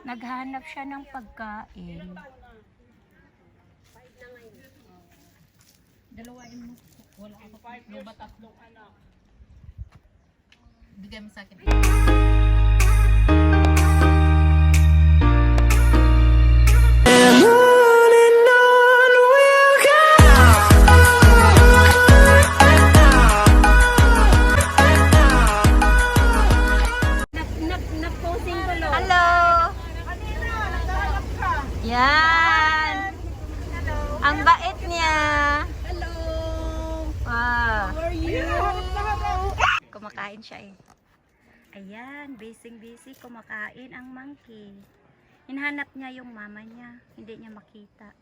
Naghanap siya ng pagkain. Dalawain mo. Wala ako. Lubat tatlong anak. Bigay mo sa akin. Hello! Yan! Ang bait niya! Hello! Wow! How are you? Kumakain siya eh. Ayan, busy kumakain ang monkey. Hinahanap niya yung mama niya. Hindi niya makita.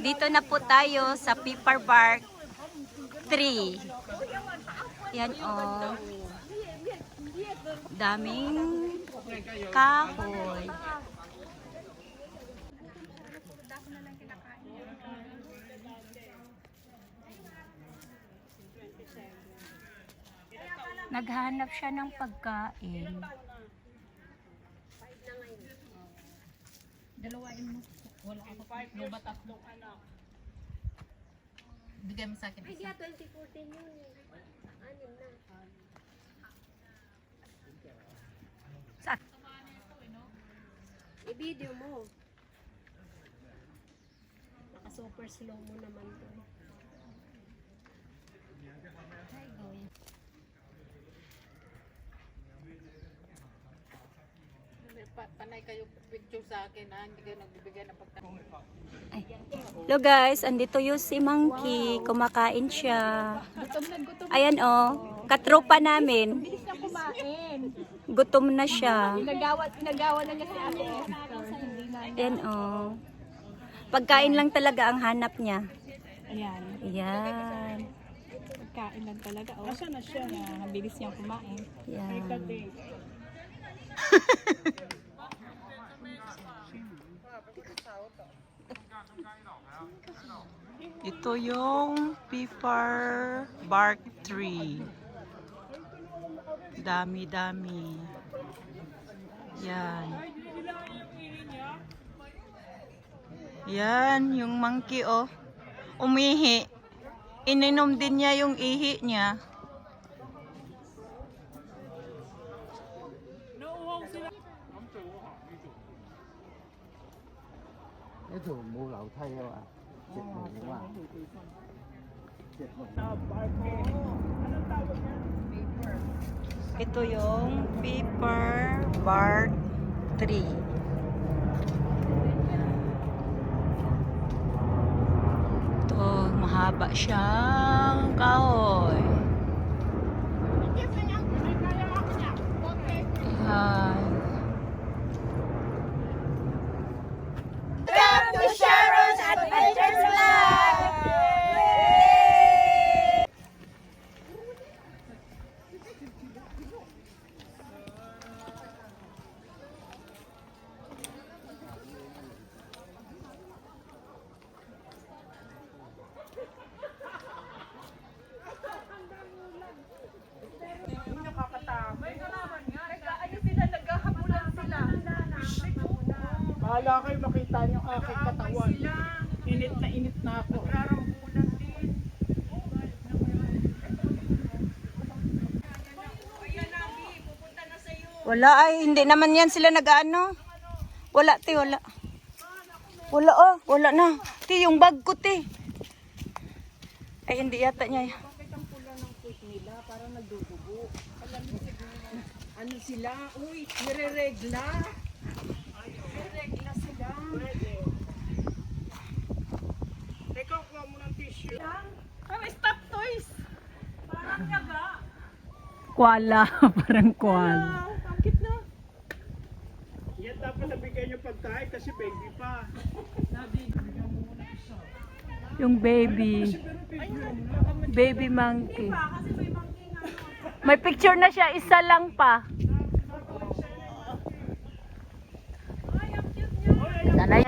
Dito na po tayo sa Pepper Bark 3. Yan oh. Daming kahoy. Naghanap siya ng pagkain. Dalawain mo. Wala ako. Lubat tatlong anak. Bigay mo sa akin. Ay, 2014 yun. Anim na. Sa I-video mo. Naka-super slow mo naman to. Panay kayo picture sa akin ha. Hindi kayo nagbibigay ng pagkain. Hello guys, andito yung si Monkey. Kumakain siya. Ayan oh, katropa namin. Bilis na kumain. Gutom na siya. Pinagawa na niya si ate. Ayan oh. Pagkain lang talaga ang hanap niya. Ayan. Ayan. Pagkain lang talaga. Oh. Asa na siya? Ang bilis niyang kumain. Ayan. Ito yung Pepper Bark 3. Dami-dami. Yan. Yan, yung monkey oh. Umihi. Ininom din niya yung ihi niya. Ito yung Pepper Bark 3. Ito, mahaba siyang kahoy. Ayan. Bahala kayo makita niyo ang aking katawan. Init na ako. Wala ay, hindi naman yan sila nag-ano. Wala, te, wala. Wala, oh, wala na. Te, yung bag ko, te. Ay, hindi yata niya. Bakit ang pula ng puwit nila? Parang nagdudugo. Alam mo siguro, ano sila? Uy, nire-regla. Nire-regla sila. Teka, kuha mo ng tissue. Parang stop toys. Parang yaga. Kuala, parang kuala. Bakit na? Yan dapat nabigay niyo pagkain kasi baby pa. Nabigyan mo muna isa. Yung baby. Baby monkey. May picture na siya, isa lang pa. Sanay.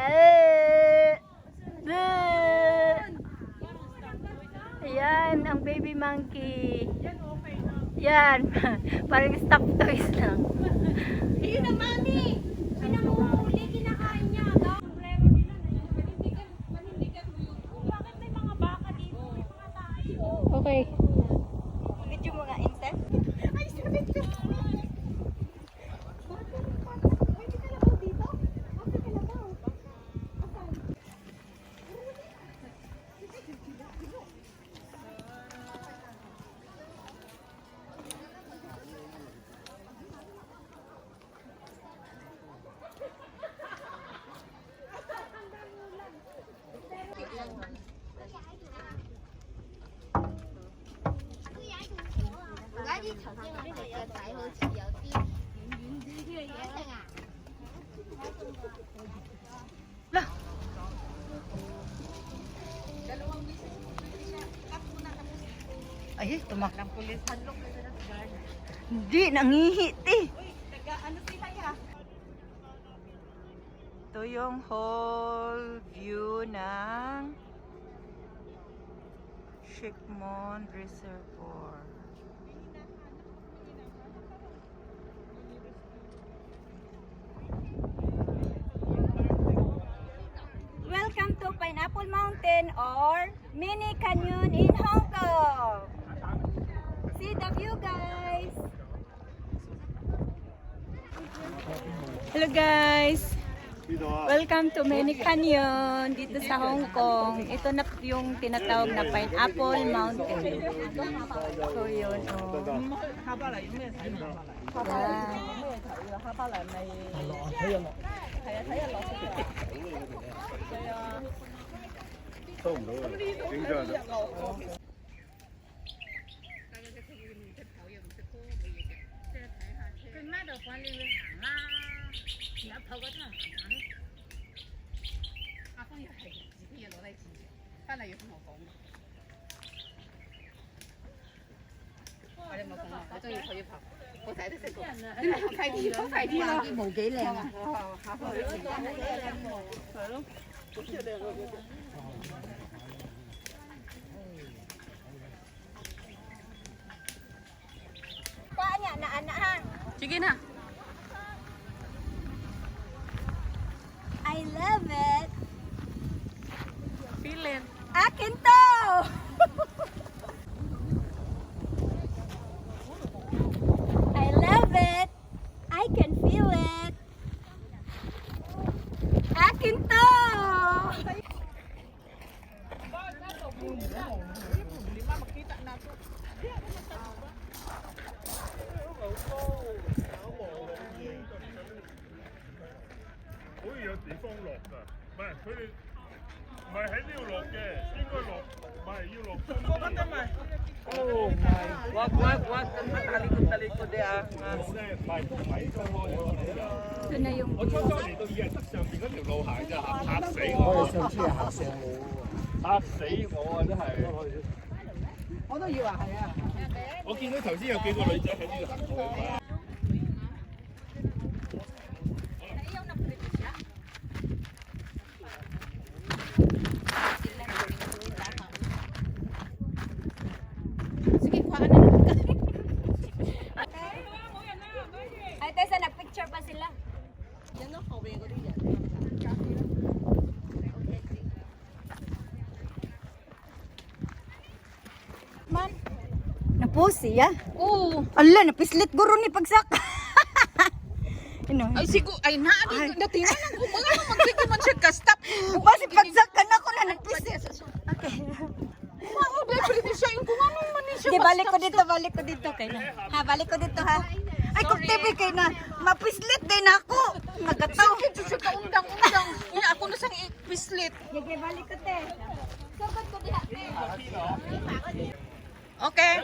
baby monkey. Yan, parang stuffed toys lang. Ayun na, mami! Pinamuhuli, kinakain niya. Sombrero nila na yun. Panindigan mo yun. Bakit may mga baka dito? May mga tayo. Okay. Video mo nga, Insen. Ay, sabit ka! May kalabaw dito? May kalabaw. Asan? Ay, tumak. Hindi, nangihit eh. Ito yung whole view ng Shikmon Reservoir. Welcome to Pineapple Mountain or Mini Canyon in Hong Kong. See the view, guys. Hello, guys. Welcome to Mini Canyon dito sa Hong Kong. Ito na yung tinatawag na Pineapple Mountain. So, yun. Oh. Yeah. 佢咩度揾你去行啦？有頭嗰陣行咧，阿峰又係自己嘢攞低錢，翻嚟要同我講。我哋冇講啊，我中意佢要拍，我仔都識講。你咪快啲，快啲啦！毛幾靚啊！下坡係咯，好似靚嗰個。Kuha niya, anak ha. Sige na. I love it. Feel it. Akin to! I love it. I can feel it. Akin to! Ito na yung 我初初嚟到以為得上邊嗰條路行咋，嚇死我！我上次係行上路，嚇死我啊！真係。我都以為係啊。我見到頭先有幾個女仔喺呢度行過啊。 Sige, kuha ka na. Ay, Tessa, nag-picture pa sila. Man, napusi ya? Oo. Ala, napislit guro ni pagsak. Ino. Ay, siguro, ay natingan lang ko. Mga magsiguro man siya ka-stop. Basi pagsak ka na ko na nagpislit. Okay. Wow, definitely siya yung kung anong man siya. Sige, balik ko dito kay na. Ha, balik ko dito ha. Ay, kung TV kay na, mapislit din ako. Nagataw. Sige, kaundang-undang. Unya, ako na sang pislit. Sige, balik ko te. Sabat ko diha. Okay.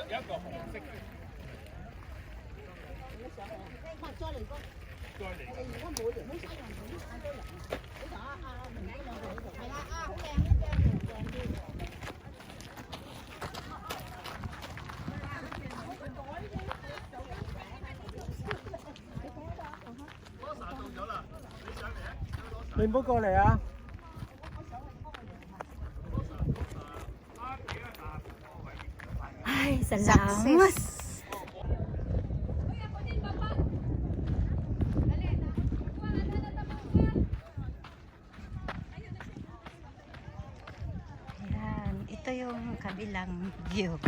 你唔好過嚟啊！ Salamat. Yan, ito yung kabilang view.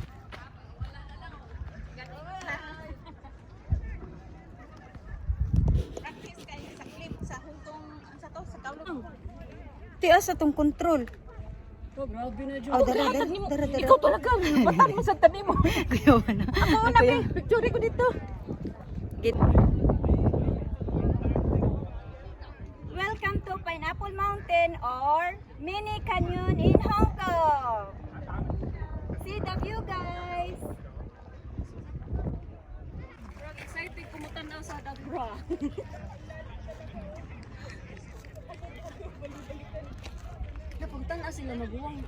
Tias sa tong control. Oh, grabe na dyan. Oh, dara. Ikaw talaga. Matan mo sa tabi mo. Kuya mo na. Ako na, picture ko dito. Welcome to Pineapple Mountain or Mini Canyon in Hong Kong. See the view, guys. Excited kumutan na sa Dagra. Napunta na sila maguwang.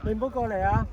你唔好過嚟啊！